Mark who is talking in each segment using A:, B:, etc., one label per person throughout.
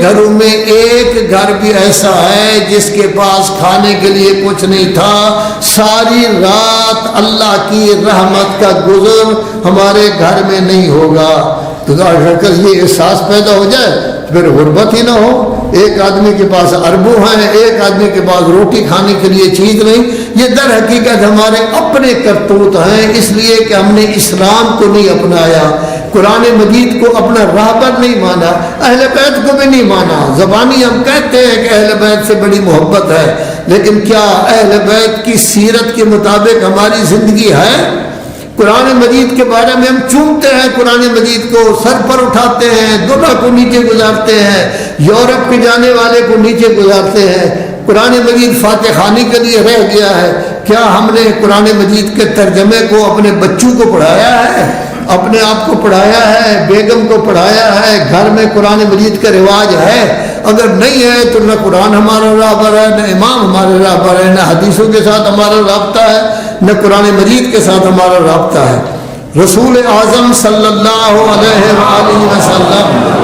A: گھروں میں ایک گھر بھی ایسا ہے جس کے پاس کھانے کے لیے کچھ نہیں تھا، ساری رات اللہ کی رحمت کا گزر ہمارے گھر میں نہیں ہوگا۔ تو اگر یہ احساس پیدا ہو جائے پھر غربت ہی نہ ہو۔ ایک آدمی کے پاس اربوں ہیں، ایک آدمی کے پاس روٹی کھانے کے لیے چیز نہیں۔ یہ در حقیقت ہمارے اپنے کرتوت ہیں، اس لیے کہ ہم نے اسلام کو نہیں اپنایا، قرآن مجید کو اپنا راہبر نہیں مانا، اہل بیت کو بھی نہیں مانا۔ زبانی ہم کہتے ہیں کہ اہل بیت سے بڑی محبت ہے، لیکن کیا اہل بیت کی سیرت کے مطابق ہماری زندگی ہے؟ قرآن مجید کے بارے میں ہم چومتے ہیں، قرآن مجید کو سر پر اٹھاتے ہیں، دنیا کو نیچے گزارتے ہیں، یورپ کے جانے والے کو نیچے گزارتے ہیں۔ قرآن مجید فاتح خوانی کے لیے رہ گیا ہے۔ کیا ہم نے قرآن مجید کے ترجمے کو اپنے بچوں کو پڑھایا ہے، اپنے آپ کو پڑھایا ہے، بیگم کو پڑھایا ہے؟ گھر میں قرآن مجید کا رواج ہے؟ اگر نہیں ہے تو نہ قرآن ہمارا راہبر ہے، نہ امام ہمارے راہبر ہے، نہ حدیثوں کے ساتھ ہمارا رابطہ ہے، نہ قرآن مجید کے ساتھ ہمارا رابطہ ہے۔ رسول اعظم صلی اللہ علیہ وآلہ وسلم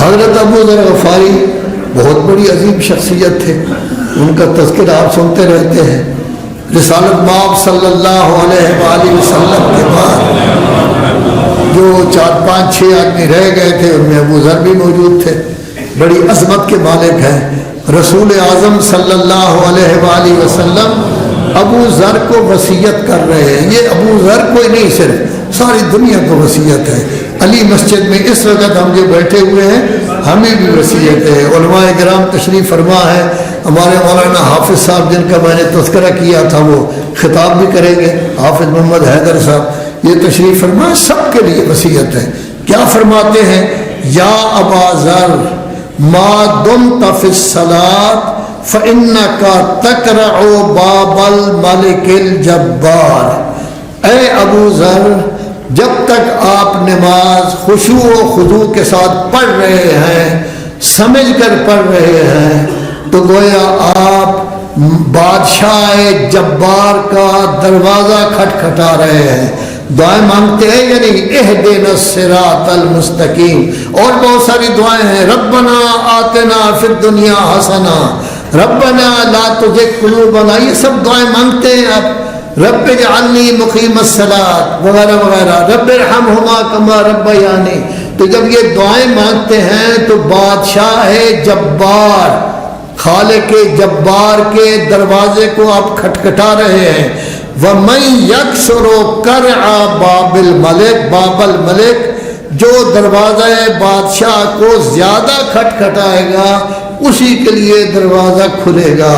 A: حضرت ابو ذر غفاری بہت بڑی عظیم شخصیت تھے، ان کا تذکرہ آپ سنتے رہتے ہیں۔ رسالت مآب صلی اللہ علیہ وآلہ وسلم کے بعد جو 4-5-6 آدمی رہ گئے تھے ان میں ابو ذر بھی موجود تھے، بڑی عظمت کے مالک ہیں۔ رسول اعظم صلی اللہ علیہ وآلہ وسلم ابو ذر کو وصیت کر رہے ہیں۔ یہ ابو ذر کوئی نہیں، صرف ساری دنیا کو وصیت ہے۔ علی مسجد میں اس وقت ہم جو بیٹھے ہوئے ہیں ہمیں بھی وصیت ہے۔ علماء کرام تشریف فرما ہے، ہمارے مولانا حافظ صاحب جن کا میں نے تذکرہ کیا تھا وہ خطاب بھی کریں گے، حافظ محمد حیدر صاحب، یہ تشریف فرما، سب کے لیے وصیت ہے۔ کیا فرماتے ہیں؟ یا ابا ذر ما دمت فی الصلاۃ فإنک تقرع باب الملک الجبار۔ اے ابو ذر، جب تک آپ نماز خشوع و خضوع کے ساتھ پڑھ رہے ہیں، سمجھ کر پڑھ رہے ہیں، تو گویا آپ بادشاہ جبار کا دروازہ کھٹکھٹا رہے ہیں، دعائیں مانگتے ہیں، یعنی اہدنا الصراط المستقیم۔ اور بہت ساری دعائیں ہیں، ربنا آتنا فی الدنیا حسنہ، ربنا لا تزغ قلوبنا، یہ سب دعائیں مانگتے ہیں آپ، رب اجعلنی مقیم الصلاۃ وغیرہ وغیرہ، رب ارحمہما کما ربیانی۔ تو جب یہ دعائیں مانگتے ہیں تو بادشاہ جبار، خالق جبار کے دروازے کو آپ کھٹکھٹا رہے ہیں۔ وَمَن يَكْسُرُ قَرْعَ بَابِ الْمَلِكِ، باب الملک، جو دروازہ بادشاہ کو زیادہ کھٹکھٹائے گا اسی کے لیے دروازہ کھلے گا۔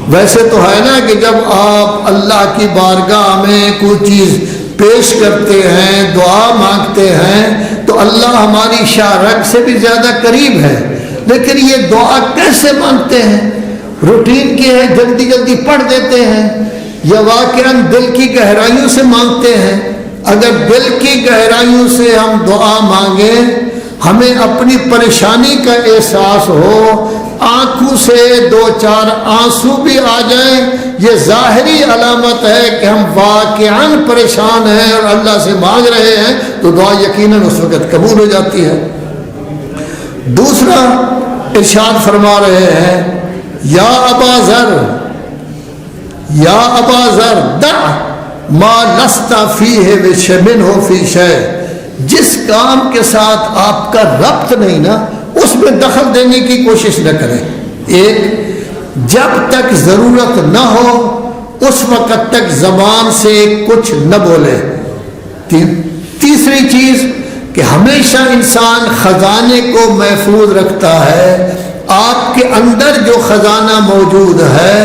A: ویسے تو ہے نا کہ جب آپ اللہ کی بارگاہ میں کوئی چیز پیش کرتے ہیں، دعا مانگتے ہیں، تو اللہ ہماری شاہ رگ سے بھی زیادہ قریب ہے، لیکن یہ دعا کیسے مانگتے ہیں؟ روٹین کی ہے، جلدی جلدی پڑھ دیتے ہیں، یا واقعاً دل کی گہرائیوں سے مانگتے ہیں؟ اگر دل کی گہرائیوں سے ہم دعا مانگیں، ہمیں اپنی پریشانی کا احساس ہو، آنکھوں سے 2-4 آنسو بھی آ جائیں، یہ ظاہری علامت ہے کہ ہم واقعاً پریشان ہیں اور اللہ سے مانگ رہے ہیں، تو دعا یقیناً اس وقت قبول ہو جاتی ہے۔ دوسرا ارشاد فرما رہے ہیں، یا ابا ذر، یا ابا ذر دع ما لست فیہ منہ فی شیء، جس کام کے ساتھ آپ کا ربط نہیں نا اس میں دخل دینے کی کوشش نہ کریں۔ ایک، جب تک ضرورت نہ ہو اس وقت تک زبان سے کچھ نہ بولے۔ تیسری چیز کہ ہمیشہ انسان خزانے کو محفوظ رکھتا ہے، آپ کے اندر جو خزانہ موجود ہے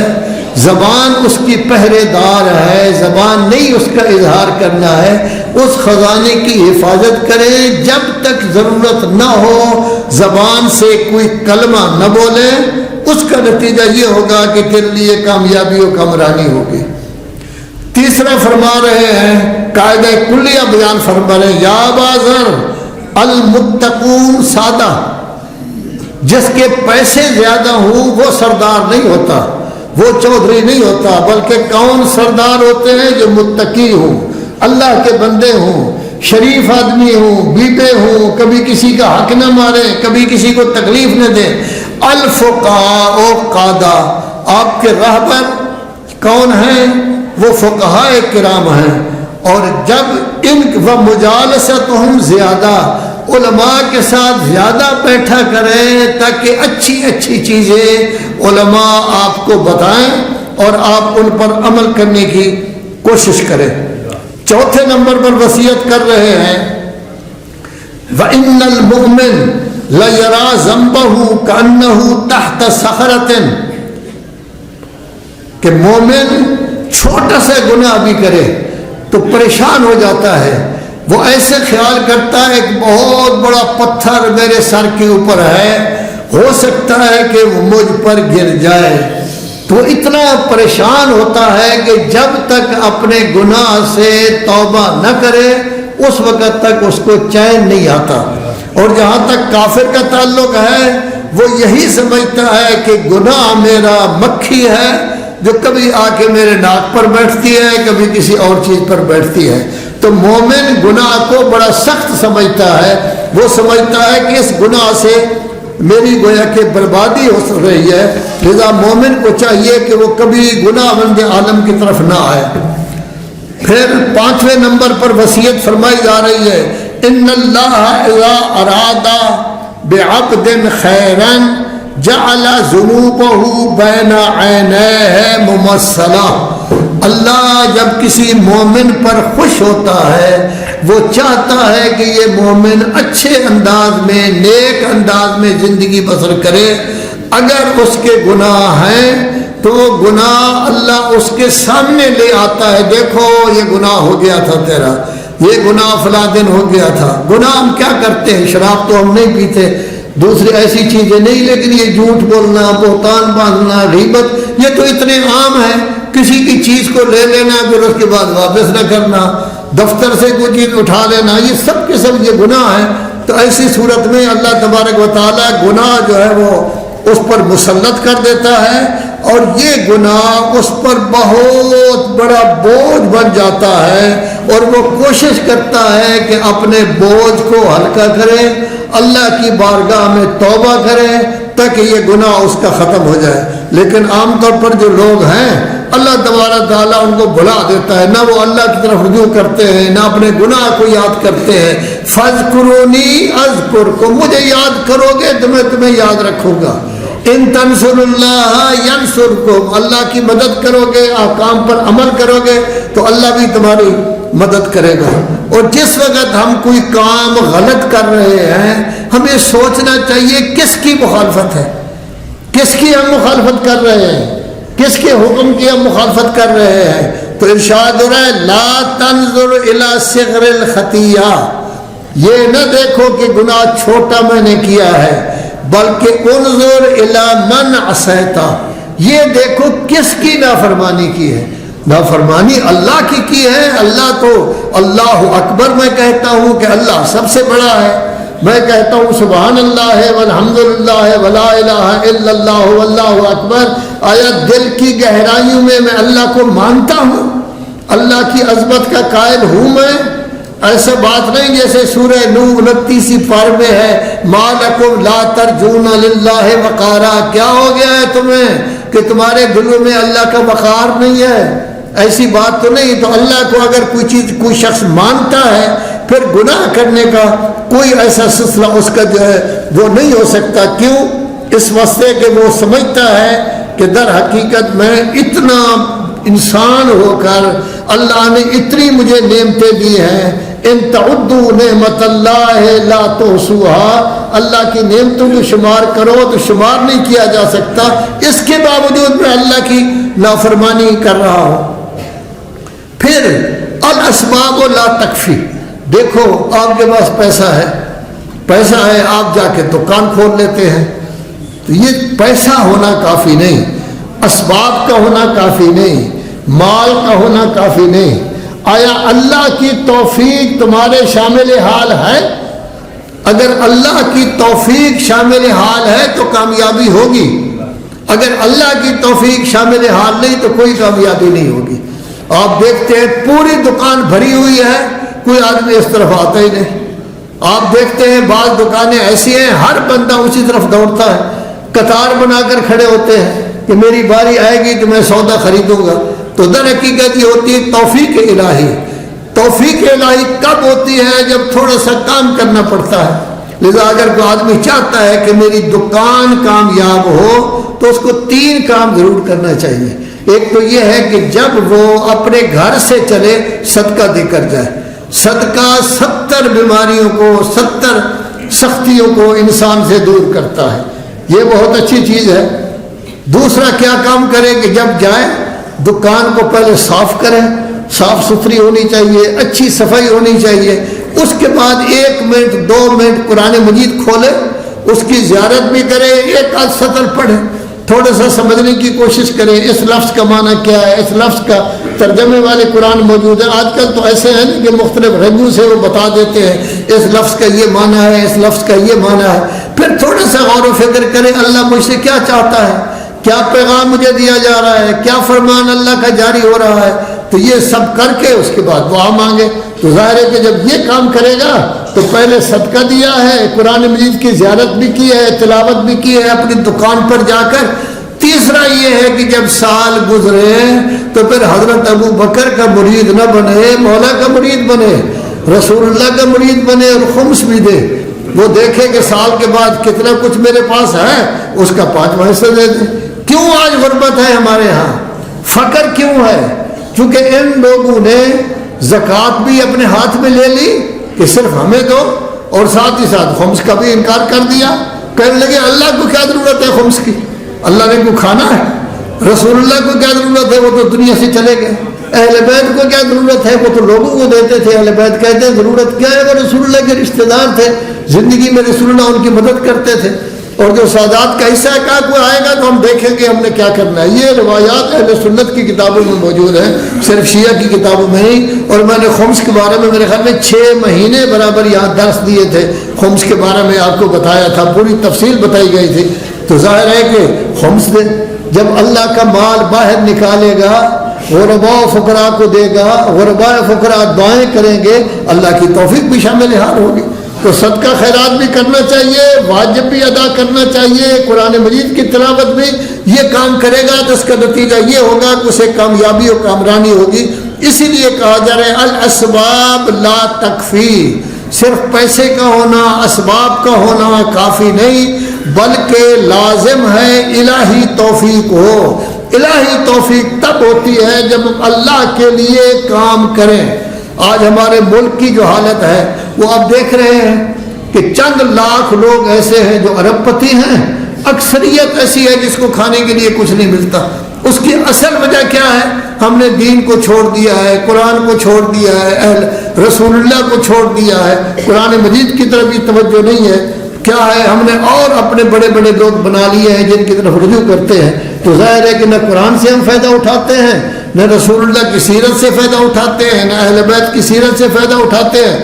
A: زبان اس کی پہرے دار ہے، زبان نہیں اس کا اظہار کرنا ہے، اس خزانے کی حفاظت کریں جب تک ضرورت نہ ہو زبان سے کوئی کلمہ نہ بولے، اس کا نتیجہ یہ ہوگا کہ تیرے لیے کامیابی و کامرانی ہوگی۔ تیسرا فرما رہے ہیں، قاعدہ کلیہ بیان فرما رہے ہیں، یا بازر المتقون سادہ، جس کے پیسے زیادہ ہوں وہ سردار نہیں ہوتا، وہ چودھری نہیں ہوتا، بلکہ کون سردار ہوتے ہیں؟ جو متقی ہوں، اللہ کے بندے ہوں، شریف آدمی ہوں، بیبے ہوں، کبھی کسی کا حق نہ مارے، کبھی کسی کو تکلیف نہ دے۔ الفقہاء قادہ، آپ کے رہبر کون ہیں؟ وہ فقہاء کرام ہیں، اور جب ان و مجالستہم زیادہ، علماء کے ساتھ زیادہ بیٹھا کریں تاکہ اچھی اچھی چیزیں علماء آپ کو بتائیں اور آپ ان پر عمل کرنے کی کوشش کریں۔ چوتھے نمبر پر وصیت کر رہے ہیں، وَإِنَّ الْمُؤْمِنَ لَيَرَى ذَنبَهُ كَأَنَّهُ تَحْتَ صَخْرَةٍ، کہ مومن چھوٹا سا گناہ بھی کرے تو پریشان ہو جاتا ہے، وہ ایسے خیال کرتا ہے ایک بہت بڑا پتھر میرے سر کے اوپر ہے، ہو سکتا ہے کہ وہ مجھ پر گر جائے، تو اتنا پریشان ہوتا ہے کہ جب تک اپنے گناہ سے توبہ نہ کرے اس وقت تک اس کو چین نہیں آتا۔ اور جہاں تک کافر کا تعلق ہے، وہ یہی سمجھتا ہے کہ گناہ میرا مکھی ہے جو کبھی آ کے میرے ناک پر بیٹھتی ہے، کبھی کسی اور چیز پر بیٹھتی ہے۔ تو مومن گناہ کو بڑا سخت سمجھتا ہے، وہ سمجھتا ہے کہ اس گناہ سے میری گویا کہ بربادی ہو رہی ہے، لذا مومن کو چاہیے کہ وہ کبھی گناہ بند عالم کی طرف نہ آئے۔ پھر پانچویں نمبر پر وصیت فرمائی جا رہی ہے، ان اللہ اذا اراد بعبد خیرا جعل ذنوبہ بین عینیہ ممثلہ، اللہ جب کسی مومن پر خوش ہوتا ہے وہ چاہتا ہے کہ یہ مومن اچھے انداز میں، نیک انداز میں زندگی بسر کرے۔ اگر اس کے گناہ ہیں تو گناہ اللہ اس کے سامنے لے آتا ہے، دیکھو یہ گناہ ہو گیا تھا تیرا، یہ گناہ فلاں دن ہو گیا تھا۔ گناہ ہم کیا کرتے ہیں؟ شراب تو ہم نہیں پیتے، دوسری ایسی چیزیں نہیں، لیکن یہ جھوٹ بولنا، بہتان باندھنا، غیبت، یہ تو اتنے عام ہیں۔ کسی کی چیز کو لے لینا پھر اس کے بعد واپس نہ کرنا، دفتر سے کوئی چیز اٹھا لینا، یہ سب کے سب یہ گناہ ہے۔ تو ایسی صورت میں اللہ تبارک و تعالیٰ گناہ جو ہے وہ اس پر مسلط کر دیتا ہے، اور یہ گناہ اس پر بہت بڑا بوجھ بن جاتا ہے، اور وہ کوشش کرتا ہے کہ اپنے بوجھ کو ہلکا کرے، اللہ کی بارگاہ میں توبہ کرے تاکہ یہ گناہ اس کا ختم ہو جائے۔ لیکن عام طور پر جو لوگ ہیں اللہ تبارک تعالیٰ ان کو بھلا دیتا ہے، نہ وہ اللہ کی طرف رجوع کرتے ہیں، نہ اپنے گناہ کو یاد کرتے ہیں۔ فَاذْكُرُونِي أَذْكُرْكُمْ، مجھے یاد کرو گے تو میں تمہیں یاد رکھوں گا۔ ان تنصروا اللہ ینصرکم، اللہ کی مدد کرو گے، احکام پر عمل کرو گے تو اللہ بھی تمہاری مدد کرے گا۔ اور جس وقت ہم کوئی کام غلط کر رہے ہیں ہمیں سوچنا چاہیے کس کی مخالفت ہے، کس کی ہم مخالفت کر رہے ہیں، کس کے حکم کی ہم مخالفت کر رہے ہیں۔ تو ارشاد ہو رہا ہے لا تنظر الی صغر الخطیہ، یہ نہ دیکھو کہ گناہ چھوٹا میں نے کیا ہے، بلکہ انظر الی من عصیتا، یہ دیکھو کس کی نافرمانی کی ہے۔ نافرمانی اللہ کی ہے، اللہ تو اللہ اکبر میں کہتا ہوں کہ اللہ سب سے بڑا ہے، میں کہتا ہوں سبحان اللہ والحمدللہ ولا الہ الا اللہ واللہ اکبر، آیا دل کی گہرائیوں میں اللہ کو مانتا ہوں، اللہ کی عظمت کا قائل ہوں میں؟ ایسا بات نہیں جیسے سورہ نور 29 پارے میں ہے ما لکم لا ترجون للہ وقارا، کیا ہو گیا ہے تمہیں کہ تمہارے دلوں میں اللہ کا وقار نہیں ہے؟ ایسی بات تو نہیں۔ تو اللہ کو اگر کوئی چیز کوئی شخص مانتا ہے پھر گناہ کرنے کا کوئی ایسا سلسلہ اس کا جو ہے وہ نہیں ہو سکتا۔ کیوں؟ اس واسطے کہ وہ سمجھتا ہے کہ در حقیقت میں اتنا انسان ہو کر اللہ نے اتنی مجھے نعمتیں دی ہیں، ان تعدوا نعمت اللہ لا تحصوها، اللہ کی نعمتوں کو شمار کرو تو شمار نہیں کیا جا سکتا۔ اس کے باوجود میں اللہ کی نافرمانی کر رہا ہو. پھر الاسباب لا تکفی، دیکھو آپ کے پاس پیسہ ہے آپ جا کے دکان کھول لیتے ہیں، تو یہ پیسہ ہونا کافی نہیں، اسباب کا ہونا کافی نہیں، مال کا ہونا کافی نہیں. آیا اللہ کی توفیق تمہارے شامل حال ہے؟ اگر اللہ کی توفیق شامل حال ہے تو کامیابی ہوگی، اگر اللہ کی توفیق شامل حال نہیں تو کوئی کامیابی نہیں ہوگی. آپ دیکھتے ہیں پوری دکان بھری ہوئی ہے، کوئی آدمی اس طرف آتا ہی نہیں. آپ دیکھتے ہیں بعض دکانیں ایسی ہیں ہر بندہ اسی طرف دوڑتا ہے، قطار بنا کر کھڑے ہوتے ہیں کہ میری باری آئے گی تو میں سودا خریدوں گا. تو در حقیقت یہ ہوتی ہے توفیق الہی. توفیق الہی کب ہوتی ہے؟ جب تھوڑا سا کام کرنا پڑتا ہے. لذا اگر کوئی آدمی چاہتا ہے کہ میری دکان کامیاب ہو تو اس کو 3 کام ضرور کرنا چاہیے. ایک تو یہ ہے کہ جب وہ اپنے گھر سے چلے صدقہ دے کر جائے. صدقہ 70 بیماریوں کو 70 سختیوں کو انسان سے دور کرتا ہے، یہ بہت اچھی چیز ہے. دوسرا کیا کام کرے کہ جب جائیں دکان کو پہلے صاف کریں، صاف ستھری ہونی چاہیے، اچھی صفائی ہونی چاہیے. اس کے بعد 1 منٹ 2 منٹ قرآن مجید کھولے، اس کی زیارت بھی کرے، 1 آدھ سطر پڑھے، تھوڑا سا سمجھنے کی کوشش کریں اس لفظ کا معنی کیا ہے، اس لفظ کا ترجمے والے قرآن موجود ہیں. آج کل تو ایسے ہیں کہ مختلف رنگوں سے وہ بتا دیتے ہیں اس لفظ کا یہ معنی ہے، اس لفظ کا یہ معنی ہے. پھر تھوڑا سا غور و فکر کریں اللہ مجھ سے کیا چاہتا ہے، کیا پیغام مجھے دیا جا رہا ہے، کیا فرمان اللہ کا جاری ہو رہا ہے. تو یہ سب کر کے اس کے بعد دعا مانگے. تو ظاہر ہے کہ جب یہ کام کرے گا تو پہلے صدقہ دیا ہے، قرآن مجید کی زیارت بھی کی ہے، تلاوت بھی کی ہے اپنی دکان پر جا کر. تیسرا یہ ہے کہ جب سال گزرے تو پھر حضرت ابو بکر کا مرید نہ بنے، مولا کا مرید بنے، رسول اللہ کا مرید بنے اور خمس بھی دے. وہ دیکھے کہ سال کے بعد کتنا کچھ میرے پاس ہے، اس کا 5واں حصہ دے دے. کیوں آج غربت ہے ہمارے ہاں، فقر کیوں ہے؟ چونکہ ان لوگوں نے زکوٰۃ بھی اپنے ہاتھ میں لے لی کہ صرف ہمیں دو، اور ساتھ ہی ساتھ خمس کا بھی انکار کر دیا. کہنے لگے اللہ کو کیا ضرورت ہے خمس کی، اللہ نے کو کھانا ہے. رسول اللہ کو کیا ضرورت ہے، وہ تو دنیا سے چلے گئے. اہل بیت کو کیا ضرورت ہے، وہ تو لوگوں کو دیتے تھے. اہل بیت کہتے ہیں ضرورت کیا ہے، وہ رسول اللہ کے رشتہ دار تھے، زندگی میں رسول اللہ ان کی مدد کرتے تھے. اور جو سادات کا حصہ ہے کہا کوئی آئے گا تو ہم دیکھیں گے ہم نے کیا کرنا ہے. یہ روایات اہل سنت کی کتابوں میں موجود ہیں، صرف شیعہ کی کتابوں میں نہیں. اور میں نے خمس کے بارے میں میرے خیال میں 6 مہینے برابر یہاں درس دیے تھے. خمس کے بارے میں آپ کو بتایا تھا، پوری تفصیل بتائی گئی تھی. تو ظاہر ہے کہ خمس دے، جب اللہ کا مال باہر نکالے گا غرباء و فقراء کو دے گا، غرباء و فقراء دعائیں کریں گے، اللہ کی توفیق بھی شامل حال ہوگی. تو صدقہ خیرات بھی کرنا چاہیے، واجب بھی ادا کرنا چاہیے، قرآن مجید کی تلاوت بھی. یہ کام کرے گا تو اس کا نتیجہ یہ ہوگا کہ اسے کامیابی اور کامرانی ہوگی. اسی لیے کہا جا رہا ہے الاسباب لا تکفی، صرف پیسے کا ہونا، اسباب کا ہونا کافی نہیں، بلکہ لازم ہے الہی توفیق ہو. الہی توفیق تب ہوتی ہے جب اللہ کے لیے کام کریں. آج ہمارے ملک کی جو حالت ہے وہ آپ دیکھ رہے ہیں کہ چند لاکھ لوگ ایسے ہیں جو ارب پتی ہیں، اکثریت ایسی ہے جس کو کھانے کے لیے کچھ نہیں ملتا. اس کی اصل وجہ کیا ہے؟ ہم نے دین کو چھوڑ دیا ہے، قرآن کو چھوڑ دیا ہے، اہل رسول اللہ کو چھوڑ دیا ہے، قرآن مجید کی طرف بھی توجہ نہیں ہے. کیا ہے، ہم نے اور اپنے بڑے بڑے لوگ بنا لیے ہیں جن کی طرف رجوع کرتے ہیں. تو ظاہر ہے کہ نہ قرآن سے ہم فائدہ اٹھاتے ہیں، نہ رسول اللہ کی سیرت سے فائدہ اٹھاتے ہیں، نہ اہل بیت کی سیرت سے فائدہ اٹھاتے ہیں.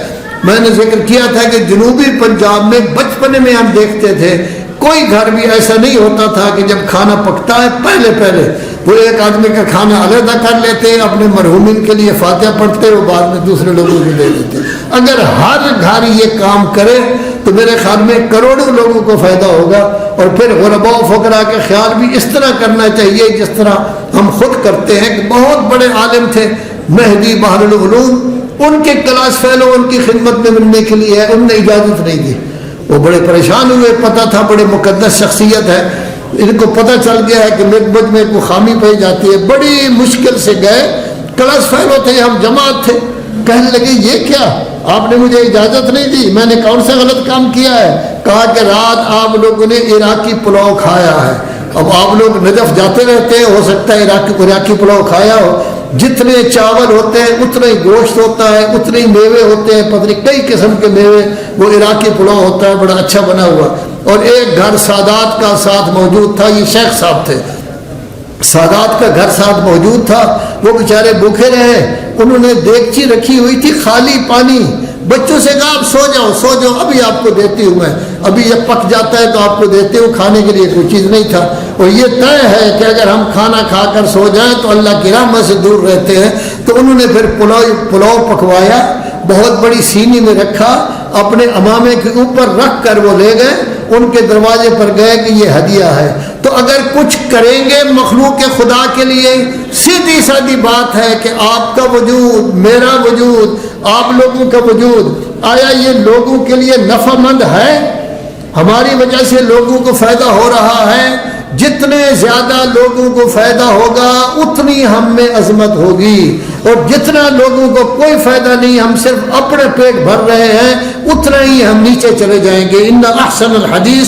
A: میں نے ذکر کیا تھا کہ جنوبی پنجاب میں بچپنے میں ہم دیکھتے تھے کوئی گھر بھی ایسا نہیں ہوتا تھا کہ جب کھانا پکتا ہے پہلے وہ ایک آدمی کا کھانا علیحدہ کر لیتے، اپنے مرحومین کے لیے فاتحہ پڑھتے، وہ بعد میں دوسرے لوگوں کو دے دیتے. اگر ہر گھر یہ کام کرے تو میرے خیال میں کروڑوں لوگوں کو فائدہ ہوگا. اور پھر غرباء و فقراء کے خیال بھی اس طرح کرنا چاہیے جس طرح ہم خود کرتے ہیں. کہ بہت بڑے عالم تھے مہدی بحر العلوم، ان کے کلاس فیلو ان کی خدمت میں ملنے کے لیے ان نے اجازت نہیں دی. وہ بڑے پریشان ہوئے، پتہ تھا بڑے مقدس شخصیت ہے، ان کو پتہ چل گیا ہے کہ مجھ میں کوئی خامی پائی جاتی ہے. بڑی مشکل سے گئے، کلاس فیلو تھے، ہم جماعت تھے. کہنے لگے یہ کیا، آپ نے مجھے اجازت نہیں دی، میں نے کون سا غلط کام کیا ہے؟ کہا کہ رات آپ لوگوں نے عراقی پلاؤ کھایا ہے، اب آپ لوگ نجف جاتے رہتے ہیں، ہو سکتا ہے عراقی پلاؤ کھایا ہو، جتنے چاول ہوتے ہیں اتنا ہی گوشت ہوتا ہے، اتنے ہی میوے ہوتے ہیں، پتہ نہیں کئی قسم کے میوے، وہ عراقی پلاؤ ہوتا ہے بڑا اچھا بنا ہوا۔ اور ایک گھر سادات کا ساتھ موجود تھا، یہ شیخ صاحب تھے، سادات کا گھر ساتھ موجود تھا، وہ بیچارے بھوکے رہے، انہوں نے دیگچی رکھی ہوئی تھی خالی پانی، بچوں سے کہا آپ سو جاؤ ابھی آپ کو دیتی ہوں میں، ابھی یہ پک جاتا ہے تو آپ کو دیتے ہوں، کھانے کے لیے کوئی چیز نہیں تھا۔ اور یہ طے ہے کہ اگر ہم کھانا کھا کر سو جائیں تو اللہ کی رحمت سے دور رہتے ہیں۔ تو انہوں نے پھر پلاؤ پکوایا، بہت بڑی سینی میں رکھا، اپنے امامے کے اوپر رکھ کر وہ لے گئے، ان کے دروازے پر گئے کہ یہ ہدیہ ہے۔ تو اگر کچھ کریں گے مخلوق خدا کے لیے، سیدھی سادی بات ہے کہ آپ کا وجود، میرا وجود، آپ لوگوں کا وجود، آیا یہ لوگوں کے لیے نفع مند ہے؟ ہماری وجہ سے لوگوں کو فائدہ ہو رہا ہے؟ جتنے زیادہ لوگوں کو فائدہ ہوگا اتنی ہم میں عظمت ہوگی، اور جتنا لوگوں کو کوئی فائدہ نہیں، ہم صرف اپنے پیٹ بھر رہے ہیں، اتنا ہی ہم نیچے چلے جائیں گے۔ ان احسن الحدیث